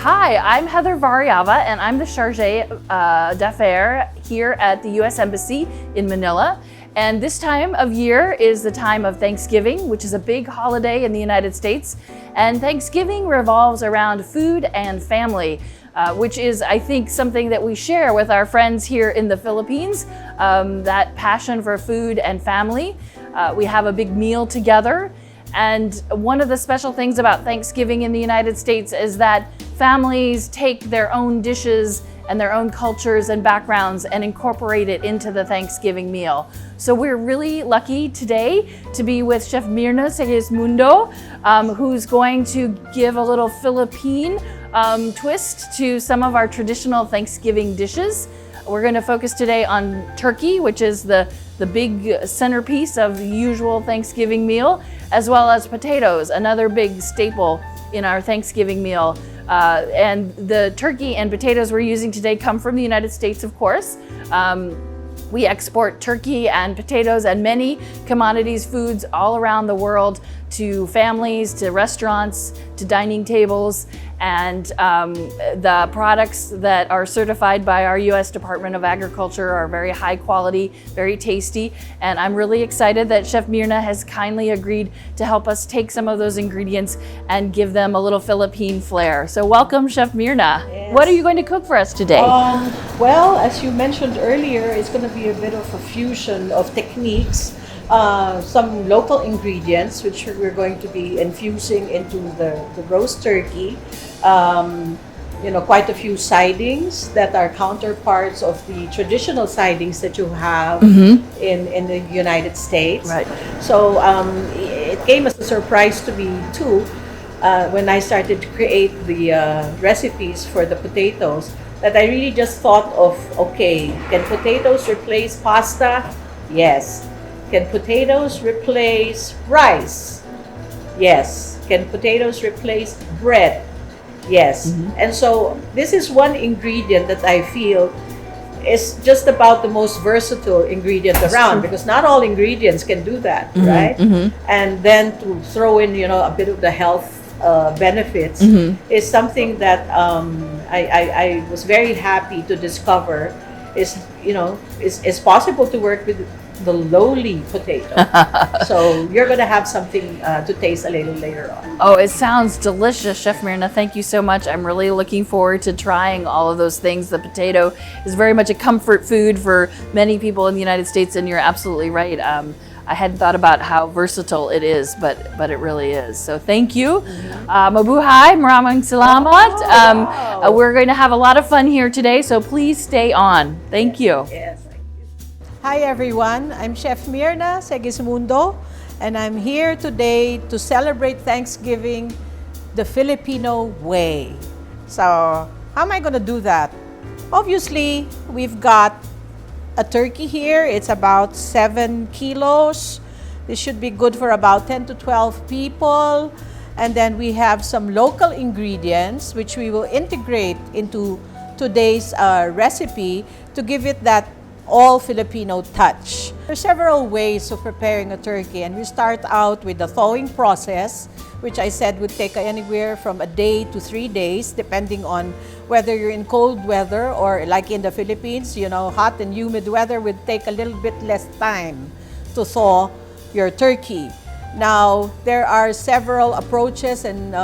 Hi, I'm Heather Variava, and I'm the Charge d'Affaires here at the U.S. Embassy in Manila. And this time of year is the time of Thanksgiving, which is a big holiday in the United States. And Thanksgiving revolves around food and family, which is, I think, something that we share with our friends here in the Philippines, that passion for food and family. We have a big meal together. And one of the special things about Thanksgiving in the United States is that families take their own dishes and their own cultures and backgrounds and incorporate it into the Thanksgiving meal. So we're really lucky today to be with Chef Myrna Segismundo, who's going to give a little Philippine twist to some of our traditional Thanksgiving dishes. We're going to focus today on turkey, which is the big centerpiece of the usual Thanksgiving meal, as well as potatoes, another big staple in our Thanksgiving meal. And the turkey and potatoes we're using today come from the United States, of course. We export turkey and potatoes and many commodities, foods all around the world to families, to restaurants, to dining tables, and the products that are certified by our U.S. Department of Agriculture are very high quality, very tasty, and I'm really excited that Chef Myrna has kindly agreed to help us take some of those ingredients and give them a little Philippine flair. So welcome, Chef Myrna. Yes. What are you going to cook for us today? Well, as you mentioned earlier, it's going to be a bit of a fusion of techniques. Some local ingredients which we're going to be infusing into the roast turkey. Quite a few sidings that are counterparts of the traditional sidings that you have in the United States. Right. So it came as a surprise to me too when I started to create the recipes for the potatoes, that I really just thought of, okay, can potatoes replace pasta? Yes. Can potatoes replace rice? Yes. Can potatoes replace bread? Yes. And so this is one ingredient that I feel is just about the most versatile ingredient around, because not all ingredients can do that, right? And then to throw in, a bit of the health benefits is something that I was very happy to discover is possible to work with the lowly potato. So you're going to have something to taste a little later on. Oh, it sounds delicious, Chef Myrna. Thank you so much. I'm really looking forward to trying all of those things. The potato is very much a comfort food for many people in the United States, and you're absolutely right. I hadn't thought about how versatile it is, but it really is. So thank you. Mabuhay, maraming salamat. Wow. We're going to have a lot of fun here today, so please stay on. Thank you. Yes. Hi everyone, I'm Chef Myrna Segismundo, and I'm here today to celebrate Thanksgiving the Filipino way. So, how am I going to do that? Obviously, we've got a turkey here. It's about 7 kilos. This should be good for about 10 to 12 people. And then we have some local ingredients which we will integrate into today's recipe to give it that all Filipino touch. There are several ways of preparing a turkey, and we start out with the thawing process, which I said would take anywhere from a day to 3 days, depending on whether you're in cold weather or like in the Philippines, hot and humid weather would take a little bit less time to thaw your turkey. Now, there are several approaches and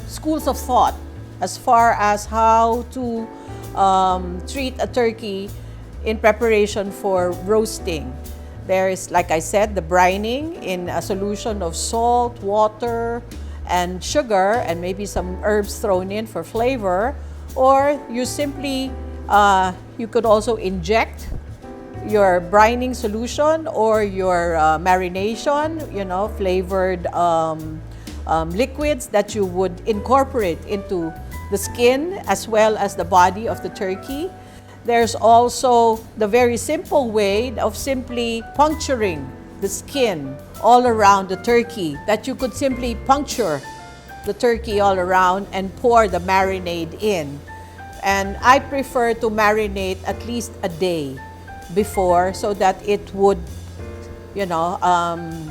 schools of thought as far as how to treat a turkey in preparation for roasting. There is, like I said, the brining in a solution of salt, water, and sugar, and maybe some herbs thrown in for flavor. Or you simply, you could also inject your brining solution or your marination, flavored liquids that you would incorporate into the skin as well as the body of the turkey. There's also the very simple way of simply puncturing the skin all around the turkey, that you could simply puncture the turkey all around and pour the marinade in. And I prefer to marinate at least a day before so that it would,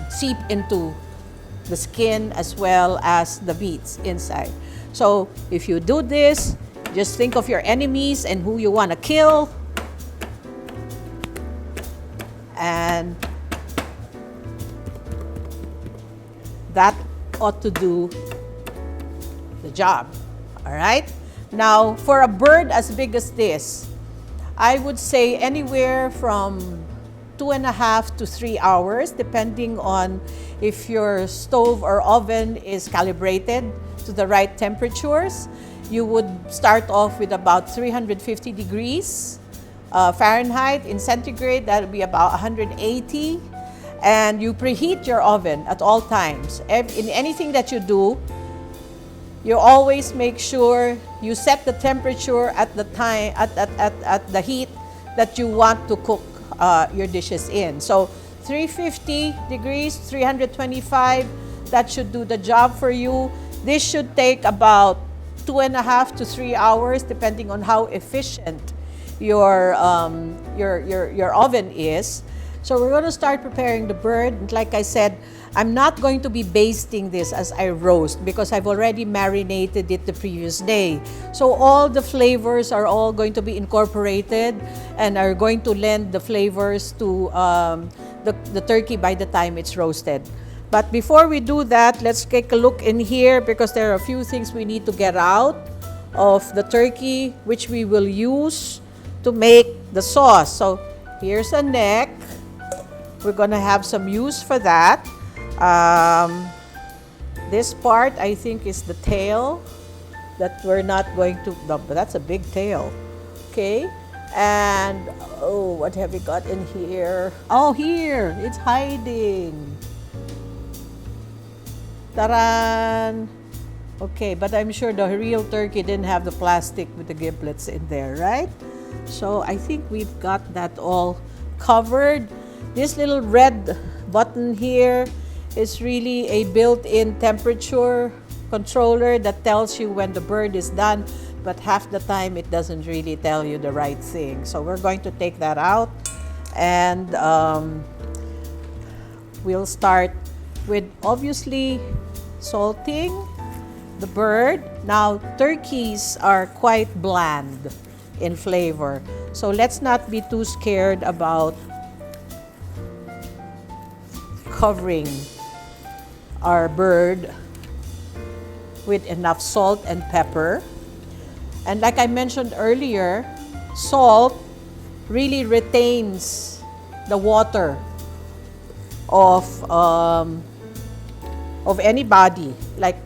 seep into the skin as well as the meats inside. So if you do this, just think of your enemies and who you want to kill. And that ought to do the job. All right? Now, for a bird as big as this, I would say anywhere from 2.5 to 3 hours, depending on if your stove or oven is calibrated to the right temperatures. You would start off with about 350 degrees Fahrenheit. In centigrade, that would be about 180. And you preheat your oven at all times. In anything that you do, you always make sure you set the temperature at the time, at the heat that you want to cook your dishes in. So 350 degrees, 325, that should do the job for you. This should take about 2.5 to 3 hours, depending on how efficient your oven is. So we're going to start preparing the bird. Like I said, I'm not going to be basting this as I roast because I've already marinated it the previous day. So all the flavors are all going to be incorporated and are going to lend the flavors to the turkey by the time it's roasted. But before we do that, let's take a look in here because there are a few things we need to get out of the turkey, which we will use to make the sauce. So here's a neck. We're going to have some use for that. This part, I think, is the tail that we're not going to, no, but that's a big tail. Okay. And, oh, what have we got in here? Oh, here, it's hiding. Taran! Okay, but I'm sure the real turkey didn't have the plastic with the giblets in there, right? So I think we've got that all covered. This little red button here is really a built-in temperature controller that tells you when the bird is done, but half the time it doesn't really tell you the right thing. So we're going to take that out and we'll start with obviously salting the bird. Now, turkeys are quite bland in flavor, so let's not be too scared about covering our bird with enough salt and pepper. And like I mentioned earlier, salt really retains the water of any body. Like,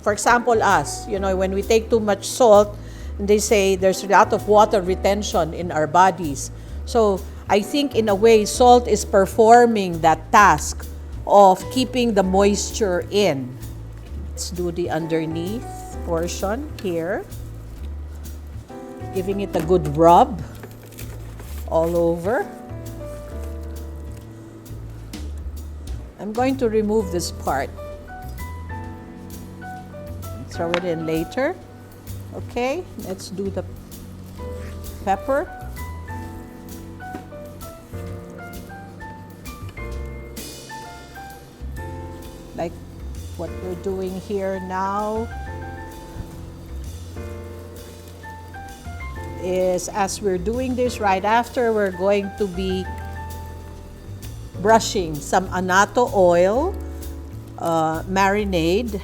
for example, us, you know, when we take too much salt, they say there's a lot of water retention in our bodies. So I think in a way, salt is performing that task of keeping the moisture in. Let's do the underneath portion here. Giving it a good rub all over. I'm going to remove this part. Throw it in later. Okay, let's do the pepper. Like what we're doing here now is, as we're doing this right after, we're going to be brushing some annatto oil marinade,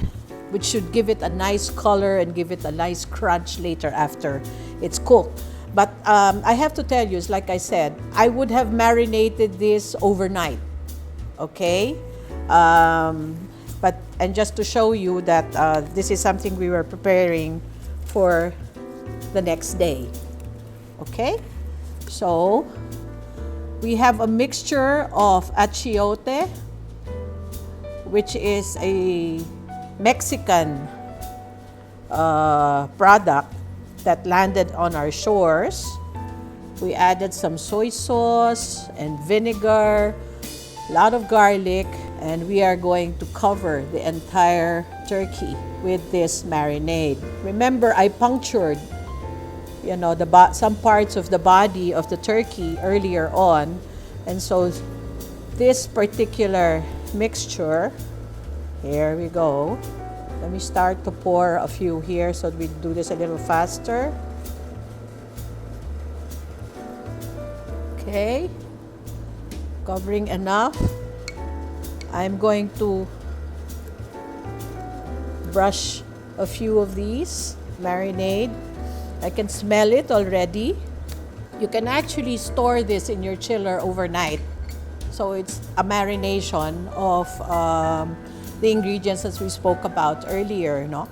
which should give it a nice color and give it a nice crunch later after it's cooked. But I have to tell you, it's like I said, I would have marinated this overnight, okay? And just to show you that this is something we were preparing for the next day, okay? So we have a mixture of achiote, which is a Mexican product that landed on our shores. We added some soy sauce and vinegar, a lot of garlic, and we are going to cover the entire turkey with this marinade. Remember, I punctured, you know, some parts of the body of the turkey earlier on, and so this particular mixture, here we go, Let me start to pour a few here so we do this a little faster. Okay, covering enough. I'm going to brush a few of these marinade. I can smell it already. You can actually store this in your chiller overnight. So it's a marination of the ingredients as we spoke about earlier, no?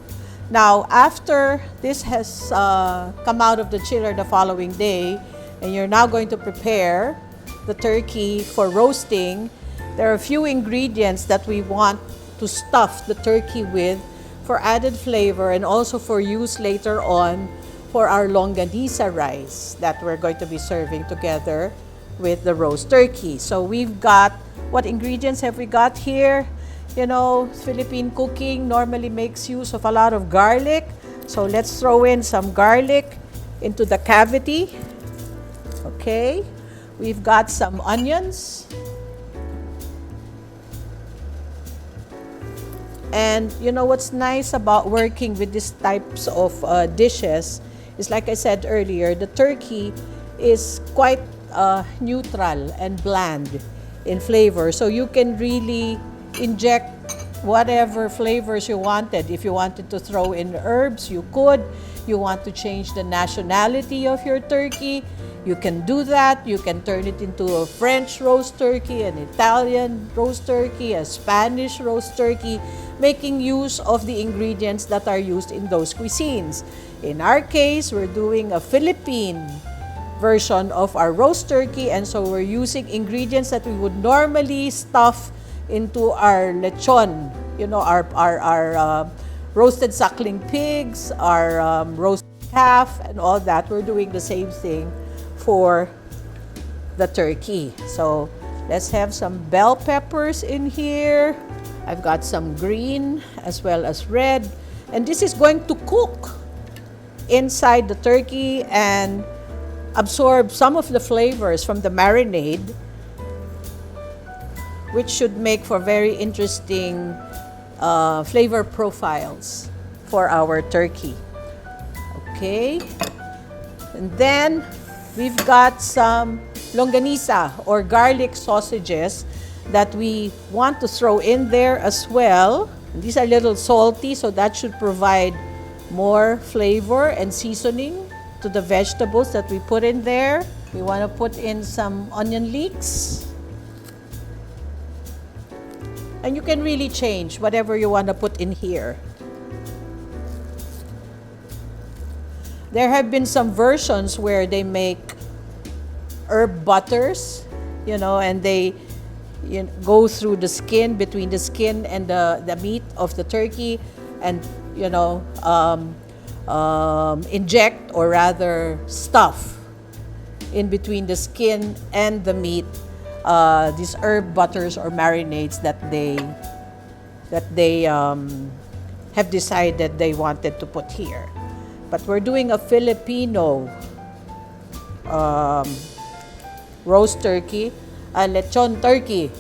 Now, after this has come out of the chiller the following day, and you're now going to prepare the turkey for roasting, there are a few ingredients that we want to stuff the turkey with for added flavor and also for use later on for our longanisa rice that we're going to be serving together with the roast turkey. So we've got, what ingredients have we got here? You know, Philippine cooking normally makes use of a lot of garlic. So let's throw in some garlic into the cavity. Okay, we've got some onions. And you know what's nice about working with these types of dishes is, like I said earlier, the turkey is quite neutral and bland in flavor. So you can really inject whatever flavors you wanted. If you wanted to throw in herbs, you could. You want to change the nationality of your turkey, you can do that. You can turn it into a French roast turkey, an Italian roast turkey, a Spanish roast turkey, making use of the ingredients that are used in those cuisines. In our case, we're doing a Philippine version of our roast turkey, and so we're using ingredients that we would normally stuff into our lechon, you know, our roasted suckling pigs, our roasted calf, and all that. We're doing the same thing for the turkey. So let's have some bell peppers in here. I've got some green as well as red, and this is going to cook inside the turkey and absorb some of the flavors from the marinade, which should make for very interesting flavor profiles for our turkey. Okay, and then we've got some longanisa or garlic sausages that we want to throw in there as well. These are a little salty, so that should provide more flavor and seasoning to the vegetables that we put in there. We want to put in some onion leeks. And you can really change whatever you want to put in here. There have been some versions where they make herb butters, you know, and they go through the skin, between the skin and the meat of the turkey, and, you know, inject, or rather stuff in between the skin and the meat these herb butters or marinades that they have decided they wanted to put here. But we're doing a Filipino roast turkey, a lechon turkey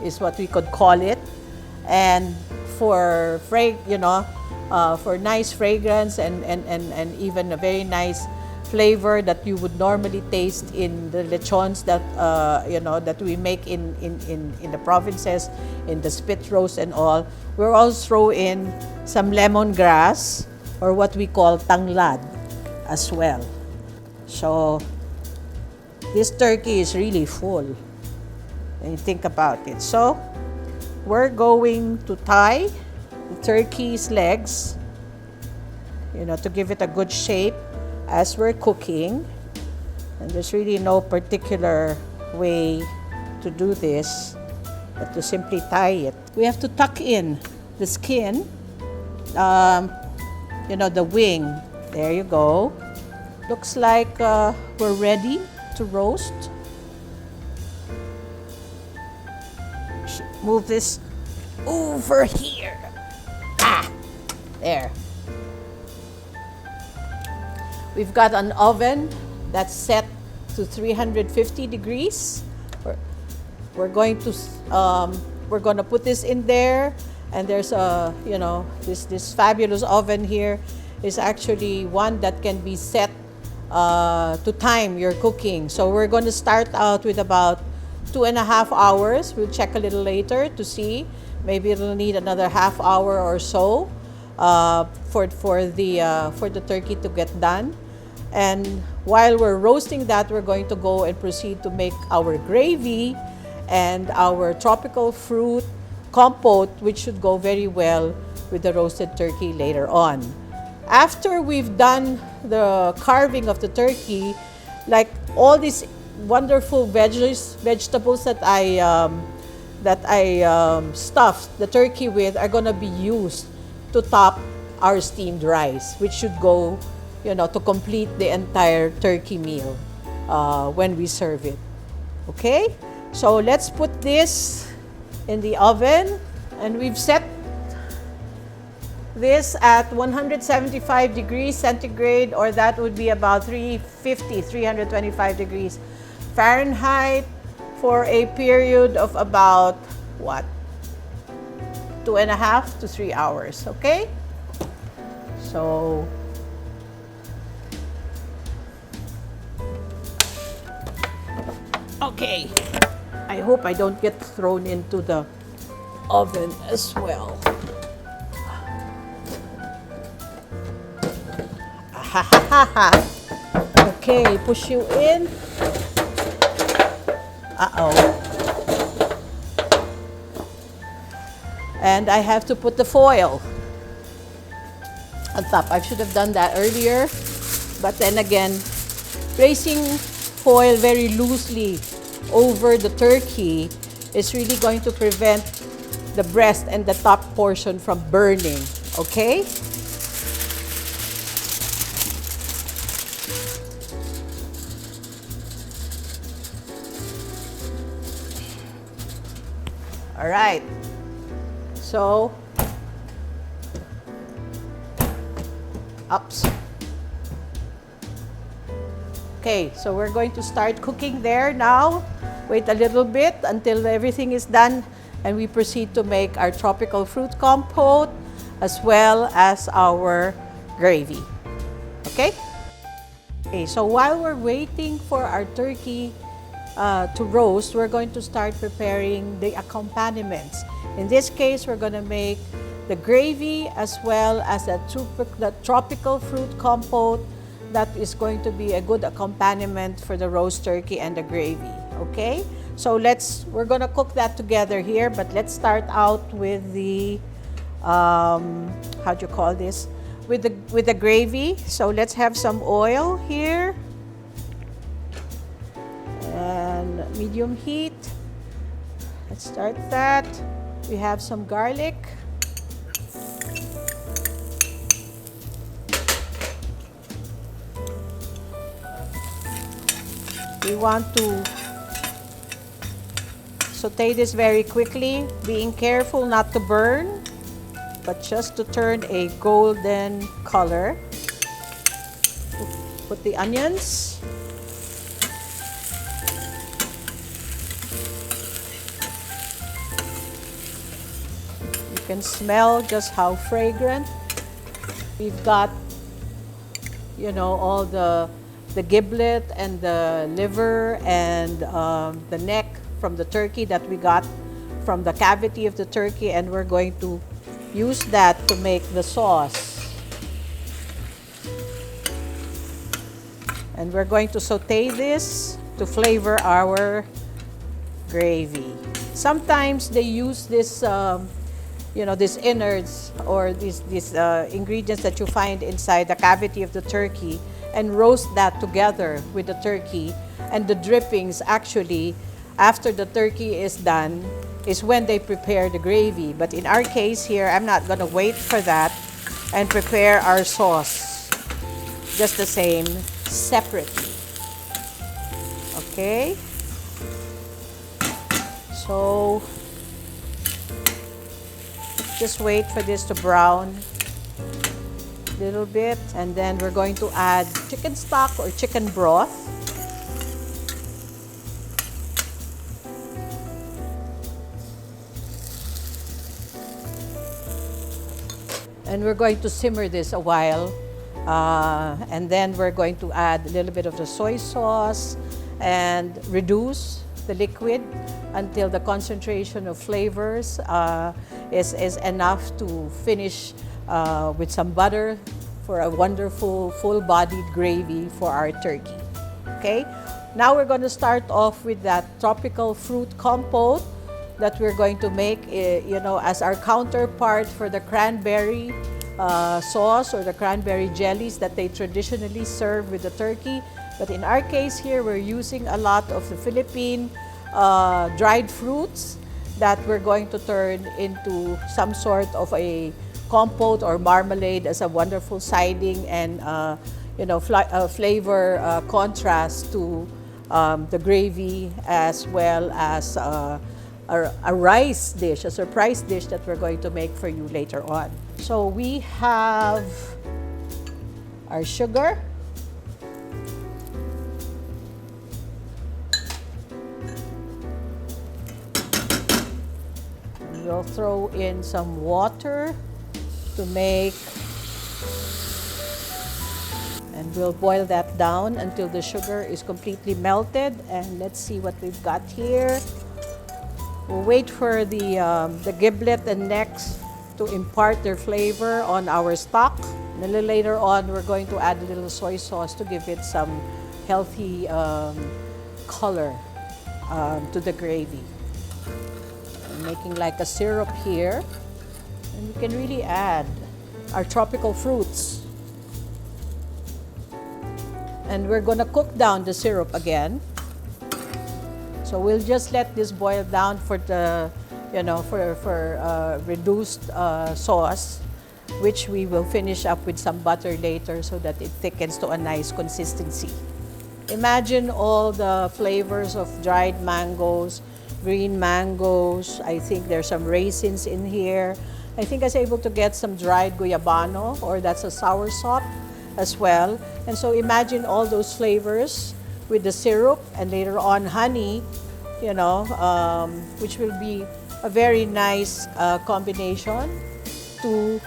is what we could call it, and for for nice fragrance and even a very nice flavor that you would normally taste in the lechons that that we make in the provinces, in the spit roast and all. We'll also throw in some lemongrass, or what we call tanglad as well. So this turkey is really full when you think about it. So we're going to tie the turkey's legs, to give it a good shape as we're cooking. And there's really no particular way to do this, but to simply tie it. We have to tuck in the skin, the wing. There you go. Looks like we're ready to roast. Move this over here. There. We've got an oven that's set to 350 degrees. We're going to put this in there, And there's a, this fabulous oven here is actually one that can be set to time your cooking. So we're going to start out with about 2.5 hours. We'll check a little later to see. Maybe it'll need another half hour or so for the turkey to get done. And while we're roasting that, we're going to go and proceed to make our gravy and our tropical fruit compote, which should go very well with the roasted turkey later on. After we've done the carving of the turkey, like all these wonderful vegetables that I stuffed the turkey with are going to be used to top our steamed rice, which should go, to complete the entire turkey meal when we serve it. Okay? So let's put this in the oven, and we've set this at 175 degrees centigrade, or that would be about 325 degrees Fahrenheit for a period of about, 2.5 to 3 hours, okay? So, okay. I hope I don't get thrown into the oven as well. Okay, push you in. Uh-oh. And I have to put the foil on top. I should have done that earlier. But then again, placing foil very loosely over the turkey is really going to prevent the breast and the top portion from burning. Okay? All right. So, ups. Okay, so we're going to start cooking there now. Wait a little bit until everything is done, and we proceed to make our tropical fruit compote as well as our gravy. Okay? Okay, so while we're waiting for our turkey to roast, we're going to start preparing the accompaniments. In this case, we're going to make the gravy as well as the tropical fruit compote that is going to be a good accompaniment for the roast turkey and the gravy. Okay? So we're going to cook that together here, but let's start out with the, how do you call this? With the gravy. So let's have some oil here. And medium heat. Let's start that. We have some garlic. We want to saute this very quickly, being careful not to burn, but just to turn a golden color. Put the onions. You can smell just how fragrant. We've got, all the giblet and the liver and the neck from the turkey that we got from the cavity of the turkey, and we're going to use that to make the sauce. And we're going to saute this to flavor our gravy. Sometimes they use this, these innards or these ingredients that you find inside the cavity of the turkey, and roast that together with the turkey. And the drippings, actually, after the turkey is done, is when they prepare the gravy. But in our case here, I'm not going to wait for that and prepare our sauce just the same, separately. Okay? So, just wait for this to brown a little bit, and then we're going to add chicken stock or chicken broth. And we're going to simmer this a while. And then we're going to add a little bit of the soy sauce and reduce the liquid until the concentration of flavors is enough to finish with some butter for a wonderful full-bodied gravy for our turkey. Okay? Now we're going to start off with that tropical fruit compote that we're going to make, as our counterpart for the cranberry sauce or the cranberry jellies that they traditionally serve with the turkey. But in our case here, we're using a lot of the Philippine dried fruits that we're going to turn into some sort of a compote or marmalade as a wonderful siding and flavor contrast to the gravy, as well as a rice dish, a surprise dish that we're going to make for you later on. So we have our sugar. And we'll throw in some water to make, and we'll boil that down until the sugar is completely melted. And let's see what we've got here. We'll wait for the giblet and necks to impart their flavor on our stock. And a little later on, we're going to add a little soy sauce to give it some healthy color to the gravy. I'm making like a syrup here. And we can really add our tropical fruits. And we're going to cook down the syrup again. So we'll just let this boil down for the, reduced sauce, which we will finish up with some butter later so that it thickens to a nice consistency. Imagine all the flavors of dried mangoes, green mangoes. I think there's some raisins in here. I think I was able to get some dried guyabano, or that's a soursop as well. And so imagine all those flavors with the syrup and later on honey, which will be a very nice combination to,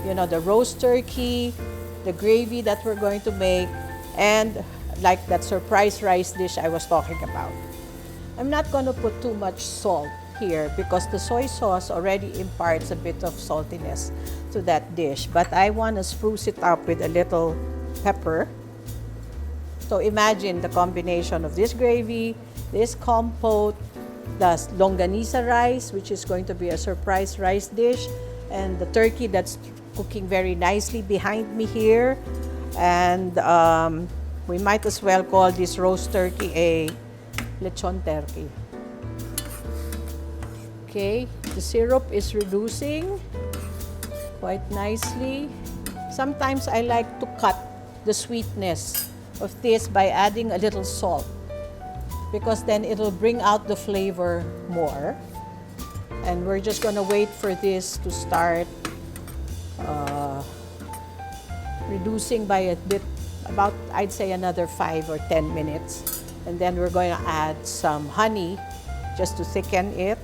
the roast turkey, the gravy that we're going to make, and like that surprise rice dish I was talking about. I'm not going to put too much salt here because the soy sauce already imparts a bit of saltiness to that dish, but I want to spruce it up with a little pepper. So imagine the combination of this gravy, this compote, the longanisa rice, which is going to be a surprise rice dish, and the turkey that's cooking very nicely behind me here. And we might as well call this roast turkey a lechon turkey. Okay, the syrup is reducing quite nicely. Sometimes I like to cut the sweetness of this by adding a little salt, because then it'll bring out the flavor more. And we're just gonna wait for this to start reducing by a bit, about I'd say another 5 or 10 minutes. And then we're going to add some honey just to thicken it,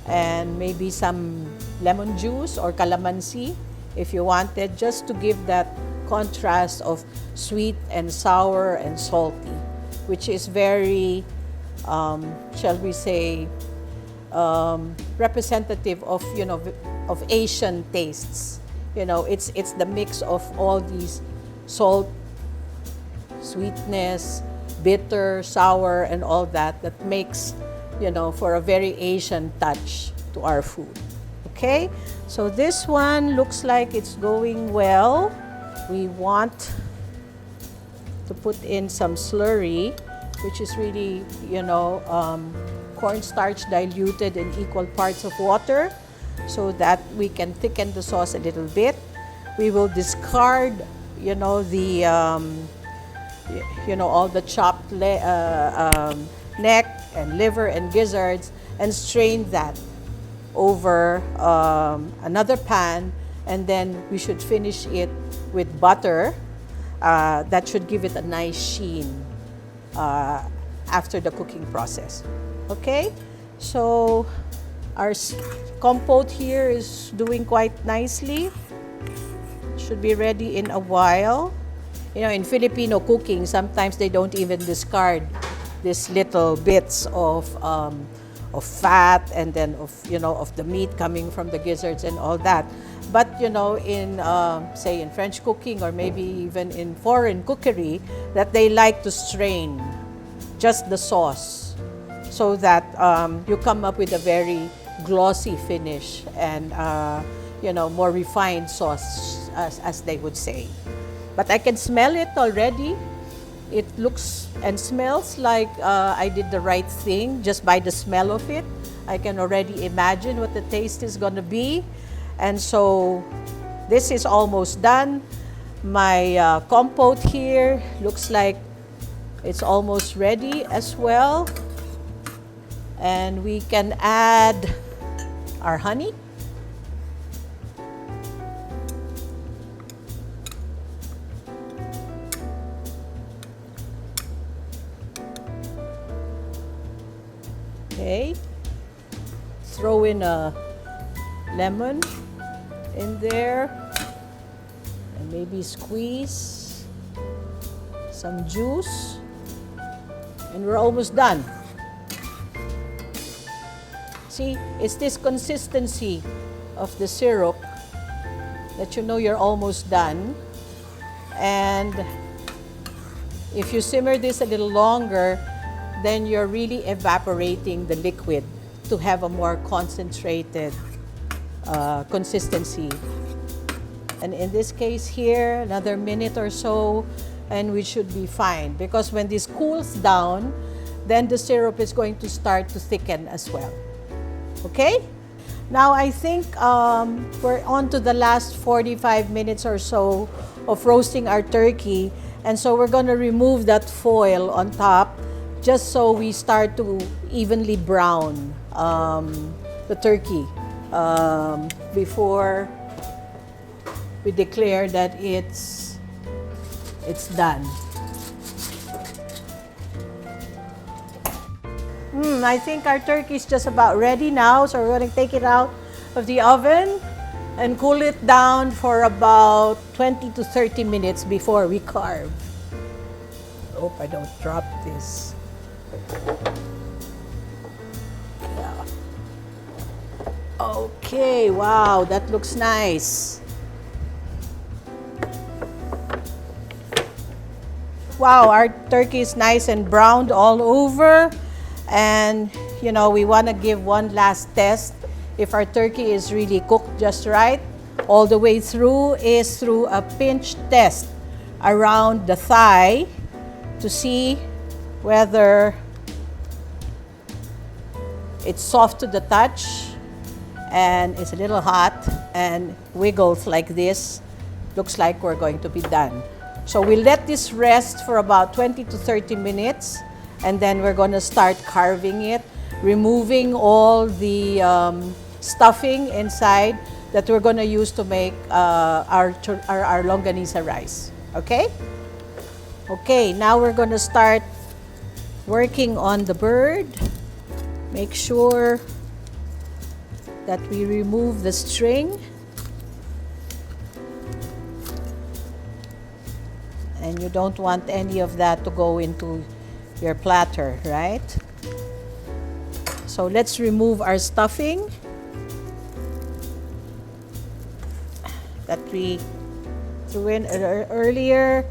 and maybe some lemon juice or calamansi if you wanted, just to give that contrast of sweet and sour and salty, which is very, shall we say, representative of, of Asian tastes. It's the mix of all these salt, sweetness, bitter, sour, and all that makes, for a very Asian touch to our food. Okay, so this one looks like it's going well. We want to put in some slurry, which is really, cornstarch diluted in equal parts of water, so that we can thicken the sauce a little bit. We will discard, all the chopped neck and liver and gizzards, and strain that over another pan, and then we should finish it with butter. That should give it a nice sheen after the cooking process. Okay, so our compote here is doing quite nicely. Should be ready in a while. You know, in Filipino cooking, sometimes they don't even discard these little bits of fat and then of the meat coming from the gizzards and all that. But in say in French cooking or maybe even in foreign cookery, that they like to strain just the sauce so that you come up with a very glossy finish and more refined sauce, as they would say. But I can smell it already. It looks and smells like I did the right thing just by the smell of it. I can already imagine what the taste is going to be. And so this is almost done. My compote here looks like it's almost ready as well. And we can add our honey. Okay, throw in a lemon in there and maybe squeeze some juice, and we're almost done. See, it's this consistency of the syrup that you're almost done. And if you simmer this a little longer, then you're really evaporating the liquid to have a more concentrated consistency. And in this case here, another minute or so, and we should be fine. Because when this cools down, then the syrup is going to start to thicken as well. Okay? Now I think we're on to the last 45 minutes or so of roasting our turkey. And so we're going to remove that foil on top, just so we start to evenly brown the turkey before we declare that it's done. I think our turkey is just about ready now, so we're going to take it out of the oven and cool it down for about 20 to 30 minutes before we carve. I hope I don't drop this. Yeah. Okay, wow, that looks nice. Wow, our turkey is nice and browned all over. And we want to give one last test if our turkey is really cooked just right all the way through, is through a pinch test around the thigh to see whether it's soft to the touch and it's a little hot and wiggles like this. Looks like we're going to be done. So we let this rest for about 20 to 30 minutes, and then we're going to start carving it, removing all the stuffing inside that we're going to use to make our longanisa rice. Okay? Okay, now we're going to start working on the bird. Make sure that we remove the string. And you don't want any of that to go into your platter, right? So let's remove our stuffing that we threw in earlier.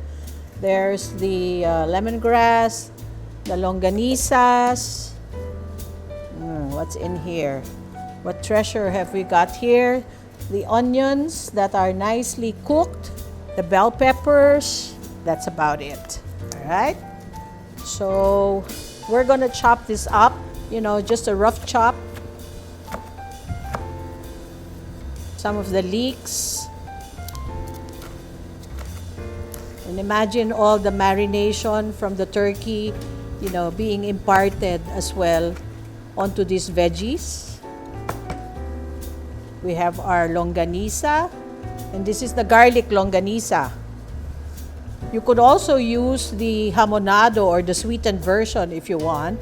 There's the lemongrass, the longanisas. What's in here? What treasure have we got here? The onions that are nicely cooked, the bell peppers. That's about it. All right? So we're gonna chop this up, just a rough chop. Some of the leeks. And imagine all the marination from the turkey, being imparted as well onto these veggies. We have our longanisa, and this is the garlic longanisa. You could also use the hamonado or the sweetened version if you want.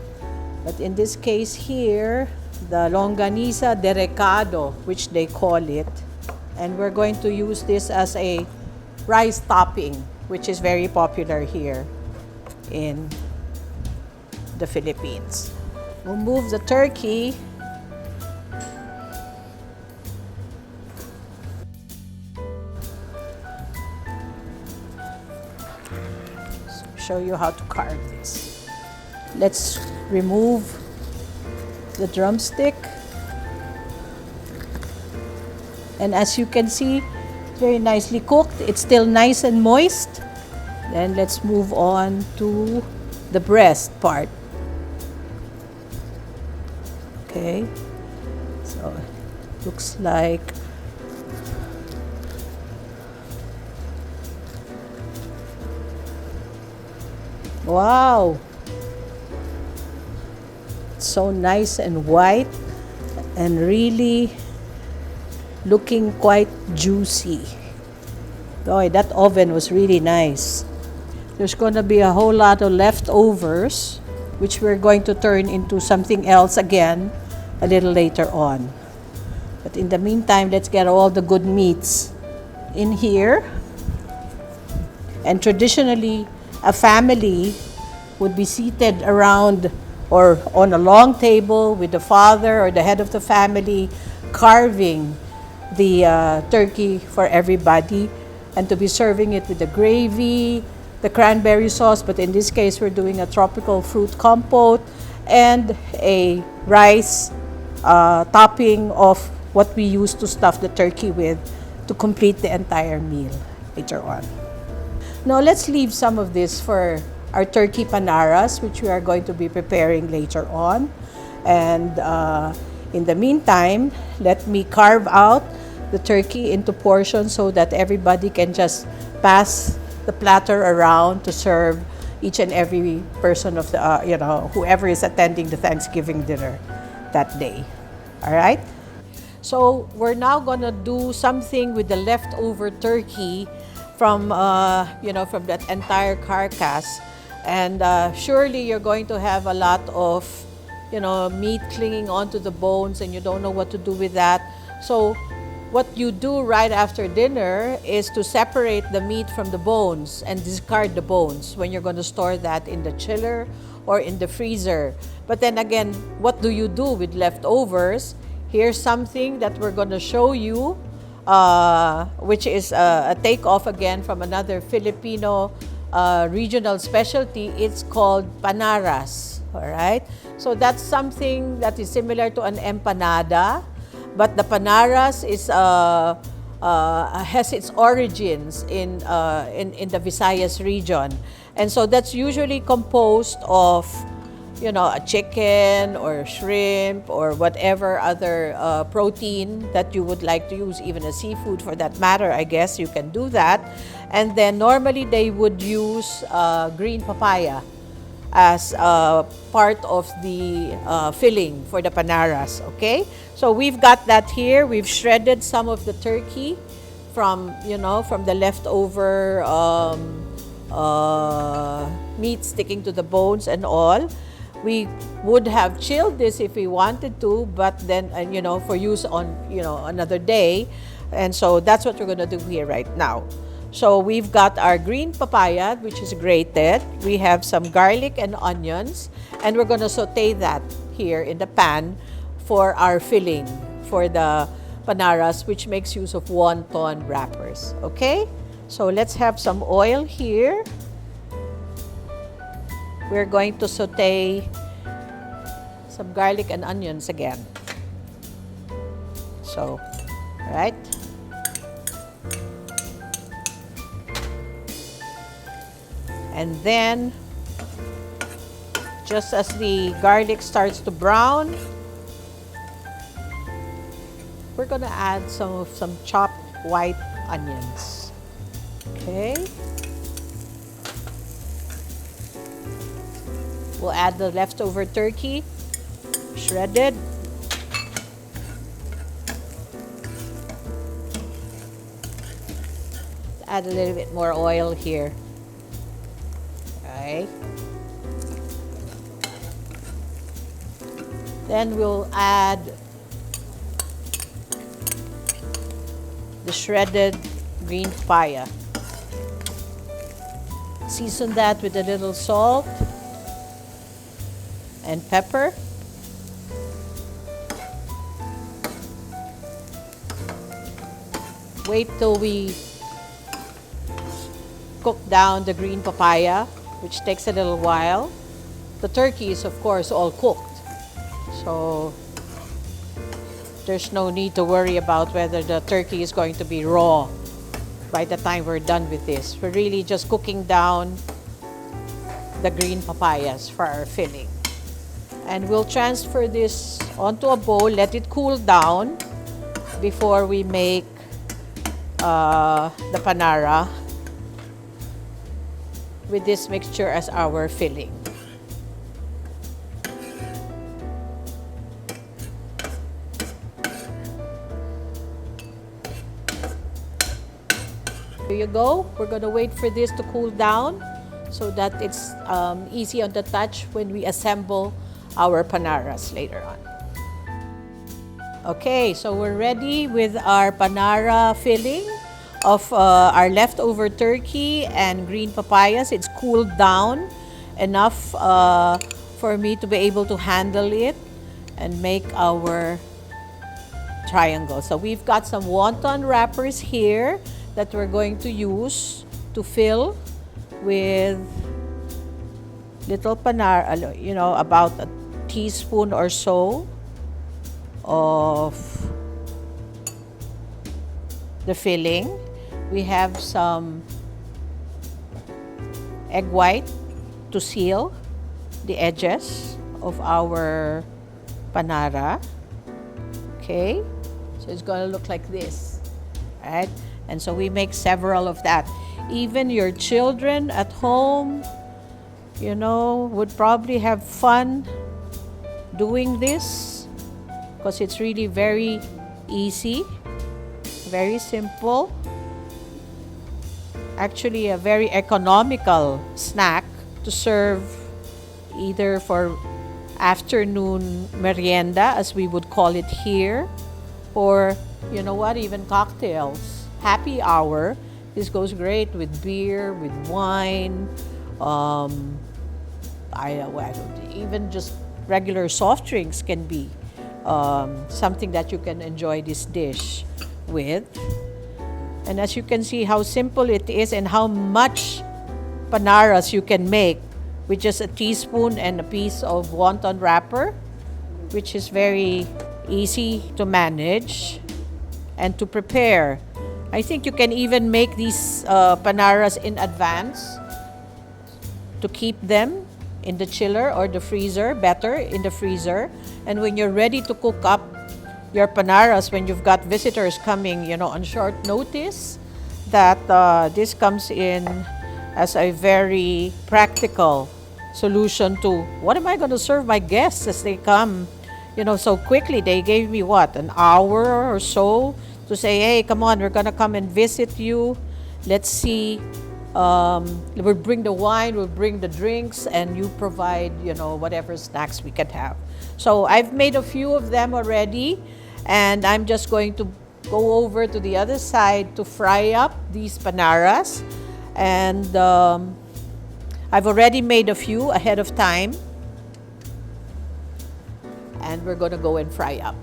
But in this case here, the longanisa de Recado, which they call it, And we're going to use this as a rice topping, which is very popular here in the Philippines. We'll move the turkey. Show you how to carve this. Let's remove the drumstick. And as you can see, it's very nicely cooked. It's still nice and moist. Then let's move on to the breast part. Okay, so it looks like wow, it's so nice and white and really looking quite juicy. Boy, that oven was really nice. There's going to be a whole lot of leftovers, which we're going to turn into something else again a little later on. But in the meantime, let's get all the good meats in here. And traditionally, a family would be seated around or on a long table with the father or the head of the family carving the turkey for everybody, and to be serving it with the gravy, the cranberry sauce, but in this case we're doing a tropical fruit compote and a rice topping of what we use to stuff the turkey with to complete the entire meal later on. Now let's leave some of this for our turkey panaras, which we are going to be preparing later on. And in the meantime, let me carve out the turkey into portions so that everybody can just pass the platter around to serve each and every person of the, whoever is attending the Thanksgiving dinner that day. All right? So we're now gonna do something with the leftover turkey from, from that entire carcass. And surely you're going to have a lot of, meat clinging onto the bones and you don't know what to do with that. So what you do right after dinner is to separate the meat from the bones and discard the bones when you're going to store that in the chiller or in the freezer. But then again, what do you do with leftovers? Here's something that we're going to show you, which is a takeoff again from another Filipino regional specialty. It's called Panaras. All right? So that's something that is similar to an empanada. But the Panaras is has its origins in the Visayas region, and so that's usually composed of, a chicken or shrimp or whatever other protein that you would like to use, even a seafood for that matter. I guess you can do that, and then normally they would use green papaya as part of the filling for the Panaras. Okay. So we've got that here. We've shredded some of the turkey from the leftover meat sticking to the bones and all. We would have chilled this if we wanted to, but then, for use on, another day. And so that's what we're going to do here right now. So we've got our green papaya, which is grated. We have some garlic and onions, and we're going to saute that here in the pan for our filling for the Panaras, which makes use of wonton wrappers. Okay? So let's have some oil here. We're going to saute some garlic and onions again. So, right? And then, just as the garlic starts to brown, we're gonna add some chopped white onions. Okay. We'll add the leftover turkey, shredded. Add a little bit more oil here. Okay. Then we'll add the shredded green papaya. Season that with a little salt and pepper. Wait till we cook down the green papaya, which takes a little while. The turkey is, of course, all cooked. So there's no need to worry about whether the turkey is going to be raw by the time we're done with this. We're really just cooking down the green papayas for our filling. And we'll transfer this onto a bowl, let it cool down before we make the panara with this mixture as our filling. Here you go. We're going to wait for this to cool down so that it's easy on the touch when we assemble our panaras later on. Okay, so we're ready with our panara filling of our leftover turkey and green papayas. It's cooled down enough for me to be able to handle it and make our triangle. So we've got some wonton wrappers here that we're going to use to fill with little panara, you know, about a teaspoon or so of the filling. We have some egg white to seal the edges of our panara. Okay, so it's going to look like this, right? And so we make several of that. Even your children at home, you know, would probably have fun doing this because it's really very easy, very simple. Actually, a very economical snack to serve either for afternoon merienda, as we would call it here, or, you know what, even cocktails. Happy hour. This goes great with beer, with wine, even just regular soft drinks can be something that you can enjoy this dish with. And as you can see how simple it is and how much panaras you can make with just a teaspoon and a piece of wonton wrapper, which is very easy to manage and to prepare. I think you can even make these panaras in advance to keep them in the chiller or the freezer, better in the freezer. And when you're ready to cook up your panaras, when you've got visitors coming, you know, on short notice, that this comes in as a very practical solution to what am I going to serve my guests as they come, you know, so quickly. They gave me what, an hour or so to say, hey, come on, we're going to come and visit you. Let's see. We'll bring the wine, we'll bring the drinks, and you provide, you know, whatever snacks we can have. So I've made a few of them already, and I'm just going to go over to the other side to fry up these panaras. And I've already made a few ahead of time, and we're going to go and fry up.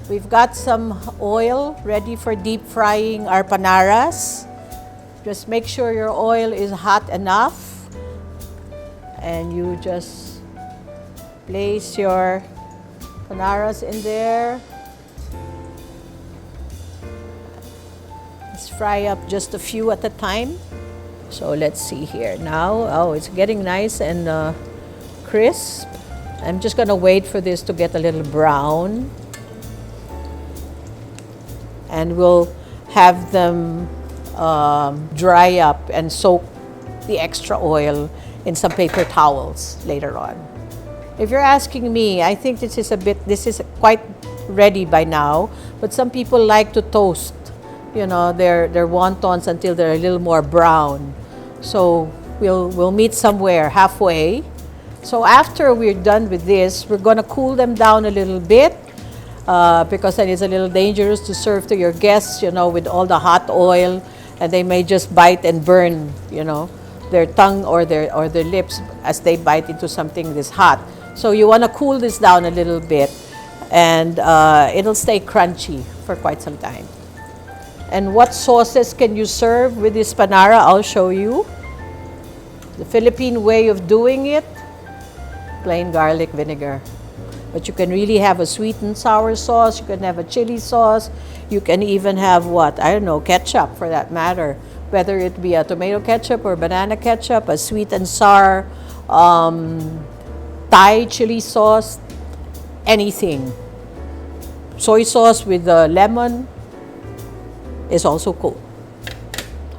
We've got some oil ready for deep frying our panaras. Just make sure your oil is hot enough, and you just place your panaras in there. Let's fry up just a few at a time. So let's see here now. Oh, it's getting nice and crisp. I'm just going to wait for this to get a little brown. And we'll have them dry up and soak the extra oil in some paper towels later on. If you're asking me, I think this is quite ready by now, but some people like to toast, you know, their wontons until they're a little more brown. So we'll meet somewhere halfway. So after we're done with this, we're going to cool them down a little bit. because then it's a little dangerous to serve to your guests, you know, with all the hot oil, and they may just bite and burn, you know, their tongue or their lips as they bite into something this hot. So you want to cool this down a little bit, and it'll stay crunchy for quite some time. And what sauces can you serve with this panara? I'll show you. The Philippine way of doing it, plain garlic vinegar. But you can really have a sweet and sour sauce. You can have a chili sauce. You can even have what? I don't know, ketchup for that matter. Whether it be a tomato ketchup or banana ketchup, a sweet and sour Thai chili sauce, anything. Soy sauce with lemon is also cool.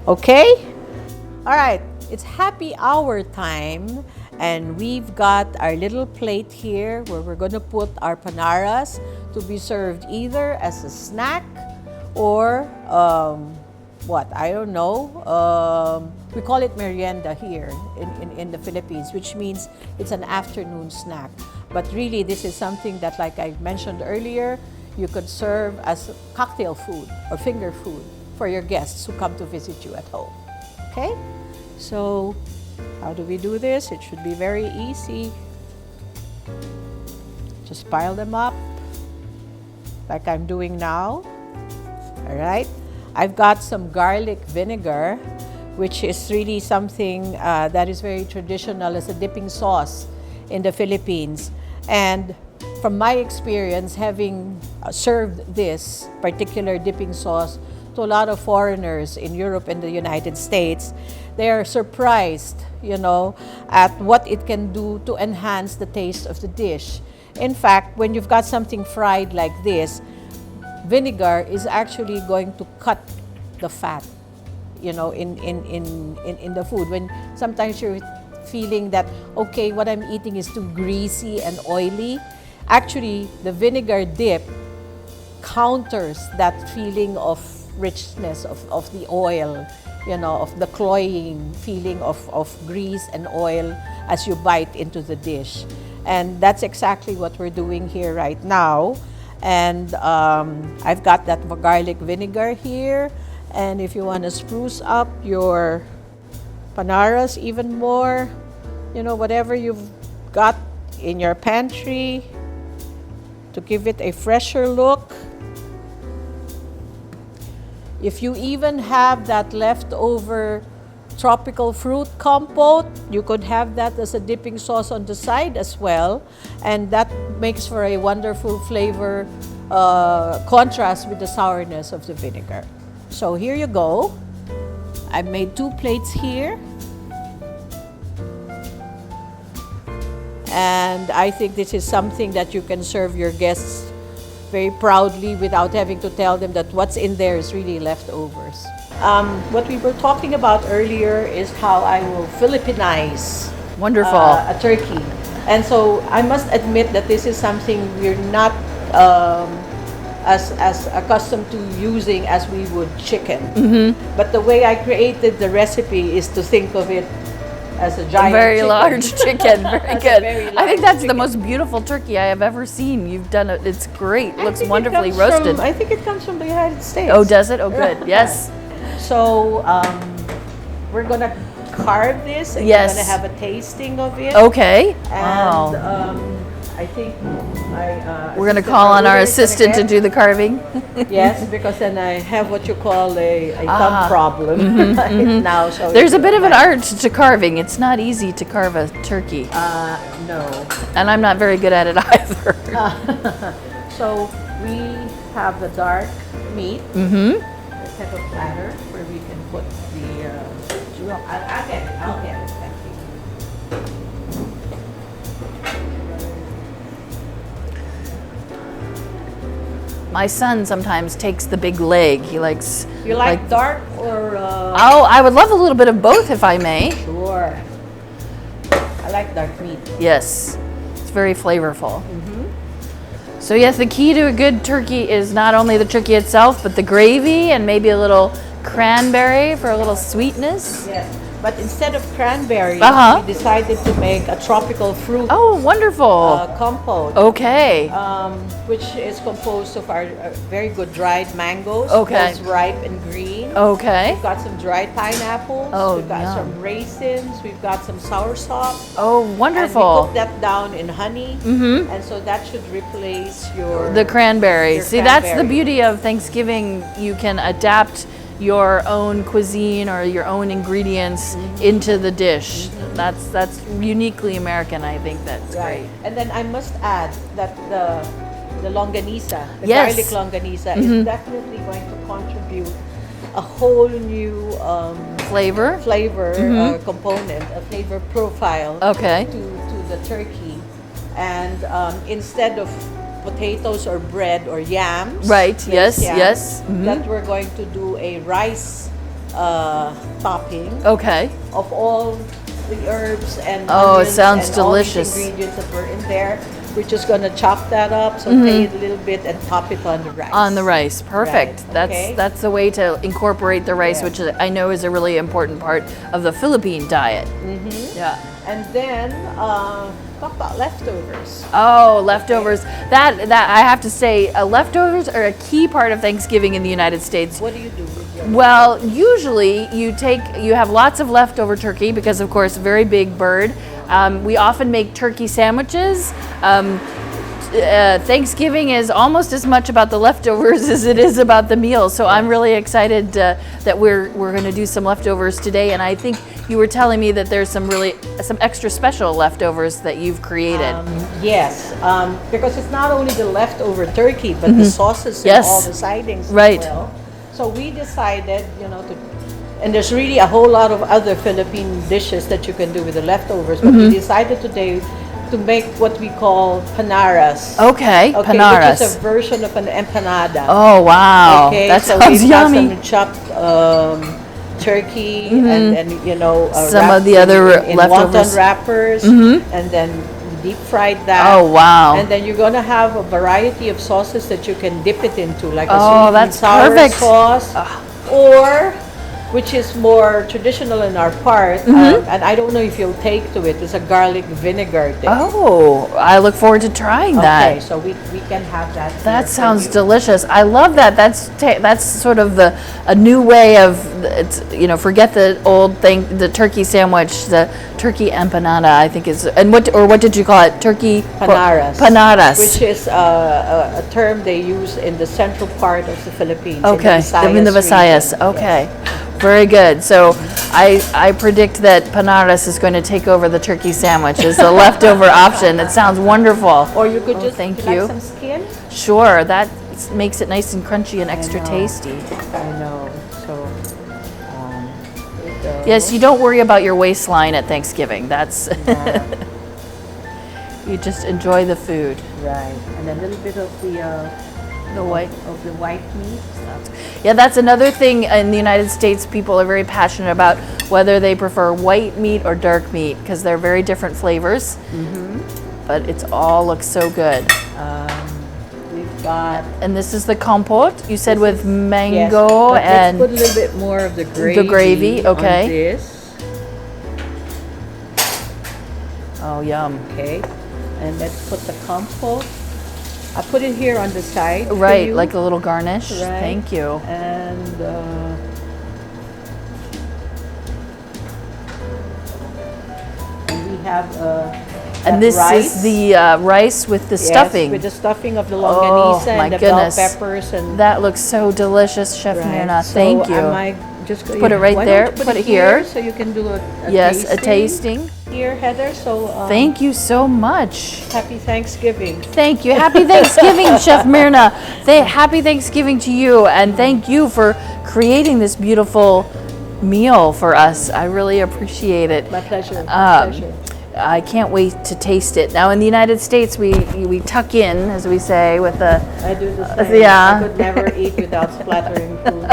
Okay? All right, it's happy hour time. And we've got our little plate here where we're going to put our panaras to be served either as a snack or what? I don't know. We call it merienda here in the Philippines, which means it's an afternoon snack. But really, this is something that, like I mentioned earlier, you could serve as cocktail food or finger food for your guests who come to visit you at home. Okay? So, how do we do this? It should be very easy. Just pile them up like I'm doing now. All right. I've got some garlic vinegar, which is really something that is very traditional as a dipping sauce in the Philippines. And from my experience, having served this particular dipping sauce to a lot of foreigners in Europe and the United States, they are surprised, you know, at what it can do to enhance the taste of the dish. In fact, when you've got something fried like this, vinegar is actually going to cut the fat, you know, in the food. When sometimes you're feeling that, okay, what I'm eating is too greasy and oily, actually the vinegar dip counters that feeling of richness of the oil, you know, of the cloying feeling of grease and oil as you bite into the dish. And that's exactly what we're doing here right now. And I've got that garlic vinegar here. And if you want to spruce up your panaras even more, you know, whatever you've got in your pantry to give it a fresher look. If you even have that leftover tropical fruit compote, you could have that as a dipping sauce on the side as well. And that makes for a wonderful flavor contrast with the sourness of the vinegar. So here you go. I've made 2 plates here. And I think this is something that you can serve your guests very proudly without having to tell them that what's in there is really leftovers. What we were talking about earlier is how I will Filipinize Wonderful. A turkey. And so I must admit that this is something we're not as accustomed to using as we would chicken. Mm-hmm. But the way I created the recipe is to think of it as a giant very chicken. large chicken. Very good. I think that's chicken. the most beautiful turkey I have ever seen. You've done it. It's great. It looks wonderfully roasted. I think it comes from the United States. Oh, does it? Oh, good. Yes. So we're gonna carve this and Yes. we're gonna have a tasting of it. Okay. And Wow. I think We're going to call on our assistant to do the carving. Yes, because then I have what you call a thumb problem now. So There's a bit of an art to carving. It's not easy to carve a turkey. No. And I'm not very good at it either. So we have the dark meat. Mm-hmm. Let's have a platter where we can put the. I'll get it. I'll get it. Thank you. My son sometimes takes the big leg. He likes. You like dark or? Oh, I would love a little bit of both, if I may. Sure. I like dark meat. Yes, it's very flavorful. So yes, the key to a good turkey is not only the turkey itself, but the gravy and maybe a little cranberry for a little sweetness. Yes. But instead of cranberries, Uh-huh. we decided to make a tropical fruit Oh, wonderful. compote, Okay. which is composed of our very good dried mangoes, Okay. both ripe and green. Okay. We've got some dried pineapples. Oh, we've got yum. some raisins. We've got some soursop. Oh, And we wonderful. cook that down in honey, Mm-hmm. and so that should replace your The cranberries. your See, that's the cranberry. beauty of Thanksgiving. You can adapt your own cuisine or your own ingredients into the dish. That's uniquely American. I think that's Right. great. And then I must add that the longanisa, the Yes. garlic longanisa, is definitely going to contribute a whole new Flavor. flavor component, a flavor profile Okay. to the turkey. And instead of potatoes or bread or yams, Right, minced yes, yams, yes, that we're going to do a rice topping Okay. of all the herbs and Oh, it onions sounds and all these delicious. ingredients that were in there. We're just gonna chop that up, saute it a little bit, and top it on the rice. On the rice. Perfect. Right, okay. That's the way to incorporate the rice, Yeah. which I know is a really important part of the Philippine diet. Yeah. And then talk about leftovers. Oh, leftovers. That I have to say, leftovers are a key part of Thanksgiving in the United States. What do you do with your? Well, usually you have lots of leftover turkey because, of course, very big bird. We often make turkey sandwiches. Thanksgiving is almost as much about the leftovers as it is about the meal. So I'm really excited that we're going to do some leftovers today. And I think you were telling me that there's some extra special leftovers that you've created. Yes, because it's not only the leftover turkey, but the sauces Yes. and all the sidings Right. as well. So we decided, and there's really a whole lot of other Philippine dishes that you can do with the leftovers, but we decided today to make what we call Panaras. Okay, Panaras. Which is a version of an empanada. Oh wow, Okay, that so sounds we've got yummy. some chopped turkey and Some of wrapped the other in leftovers. wonton wrappers, and then deep fried that. Oh wow. And then you're gonna have a variety of sauces that you can dip it into, like a Oh, sweet and that's sour perfect. sauce, or which is more traditional in our part, and I don't know if you'll take to it, is a garlic vinegar dip. Oh, I look forward to trying that. Okay, so we can have that. That here for sounds you. delicious. I love that. That's sort of a new way of forget the old thing, the turkey sandwich, the turkey empanada. I think is what did you call it? Turkey Panaras. Panaras. Which is a term they use in the central part of the Philippines. Okay, in the Visayas. region. Okay, Yes. very good. So I predict that Panaras is going to take over the turkey sandwich as the leftover option. It sounds wonderful. Or you could just thank would you you. like some skin. Sure, that makes it nice and crunchy and extra know. tasty. I know. So there you go. Yes, you don't worry about your waistline at Thanksgiving. That's you just enjoy the food. Right, and a little bit of The white. of the white meat. Yeah, that's another thing in the United States. People are very passionate about whether they prefer white meat or dark meat because they're very different flavors. But it's all looks so good. We've got And this is the compote. You said with yes, mango but and let's put a little bit more of the gravy. gravy, okay. On this. oh yum. Okay, and let's put the compote. I put it here on the side. for Right, you. like a little garnish. Right. Thank you. And we have And that this rice. is the rice with the Yes, stuffing. with the stuffing of the Oh, longanisa my and the goodness. bell peppers and That looks so delicious, Chef right. Myrna. So Thank you. I might just Put it right why there. don't you Put it here. so you can do a Yes, tasting a tasting. here, Heather. So Thank you so much. happy Thanksgiving. Thank you. Happy Thanksgiving, Chef Myrna. Happy Thanksgiving to you, and thank you for creating this beautiful meal for us. I really appreciate it. My pleasure. My pleasure. I can't wait to taste it. Now in the United States, we tuck in, as we say, with the I do the same. yeah. I could never eat without splattering food.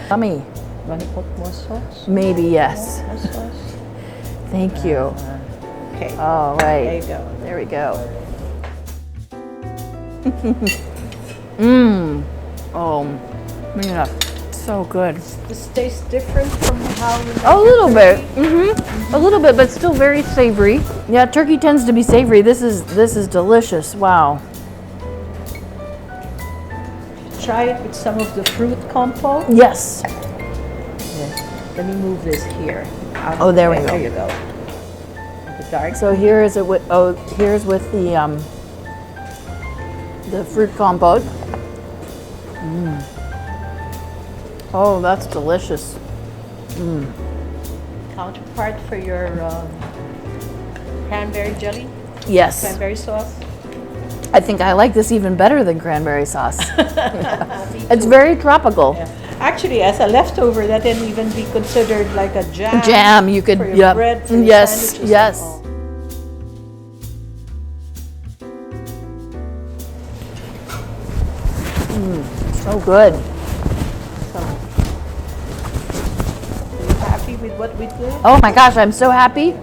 yummy. Want to put more sauce? Maybe yes. More sauce? Thank you. Okay. All There right. you go. There we go. Oh, Myrna, so So good. This tastes different from how you make A little bit. turkey. A little bit, but still very savory. Yeah, turkey tends to be savory. This is delicious. Wow. Try it with some of the fruit compote. Yes. Let me move this here. Oh, there we go. There you go. The dark. So here is it with here's with the fruit compote. Oh, that's delicious. Counterpart for your cranberry jelly, Yes. cranberry sauce. I think I like this even better than cranberry sauce. It's very tropical. Yeah. Actually, as a leftover, that can even be considered like a jam. Jam, you could, for your yep. bread, for your Yes, sandwiches and yes. all. So good. So, are you happy with what we did? Oh my gosh, I'm so happy.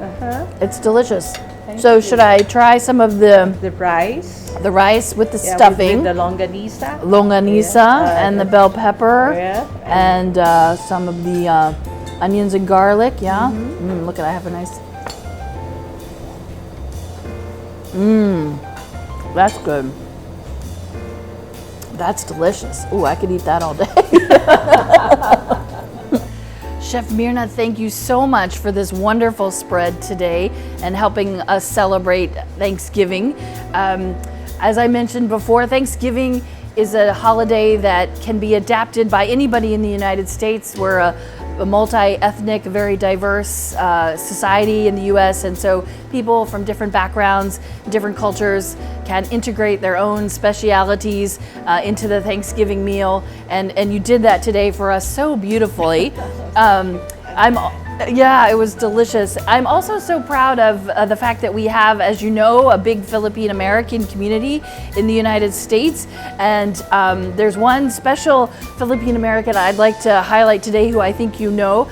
It's delicious. So you. should I try some of the rice. the rice with the Yeah, stuffing, with the longanisa. longanisa, and the bell pepper, Yeah. and some of the onions and garlic? Yeah. Look at, I have a nice. That's good. That's delicious. Ooh, I could eat that all day. Chef Myrna, thank you so much for this wonderful spread today and helping us celebrate Thanksgiving. As I mentioned before, Thanksgiving is a holiday that can be adapted by anybody in the United States. We're a multi-ethnic, very diverse society in the US, and so people from different backgrounds, different cultures can integrate their own specialities into the Thanksgiving meal, and you did that today for us so beautifully. Yeah, it was delicious. I'm also so proud of the fact that we have, as you know, a big Philippine American community in the United States. And there's one special Philippine American I'd like to highlight today who I think you know,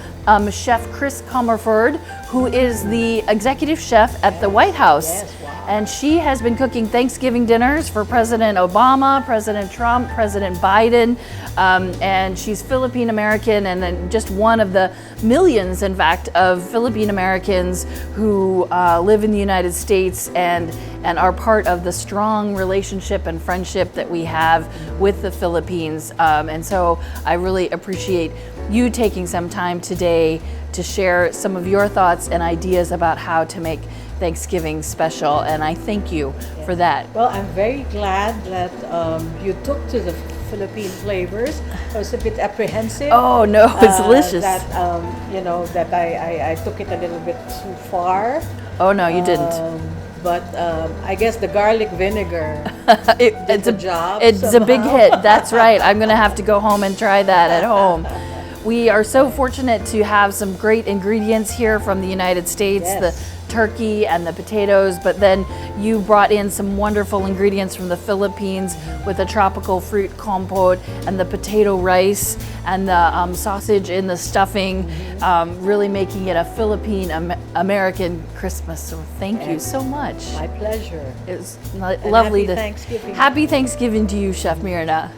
Chef Chris Comerford, who is the executive chef at the White House. Yes, wow. And she has been cooking Thanksgiving dinners for President Obama, President Trump, President Biden, and she's Philippine American and then just one of the millions, in fact, of Philippine Americans who live in the United States and are part of the strong relationship and friendship that we have with the Philippines. And so I really appreciate you taking some time today to share some of your thoughts and ideas about how to make Thanksgiving special, and I thank you for that. Well, I'm very glad that you took to the Philippine flavors. I was a bit apprehensive. Oh no, it's delicious. That that I took it a little bit too far. Oh no, you didn't. But I guess the garlic vinegar It's the job. It's a big somehow. hit. That's right. I'm gonna have to go home and try that at home. We are so fortunate to have some great ingredients here from the United States, Yes. the turkey and the potatoes, but then you brought in some wonderful ingredients from the Philippines with the tropical fruit compote and the potato rice and the sausage in the stuffing, really making it a Philippine American Christmas. So thank you so much. My pleasure. It was lovely happy Thanksgiving. Happy Thanksgiving to you, Chef Myrna.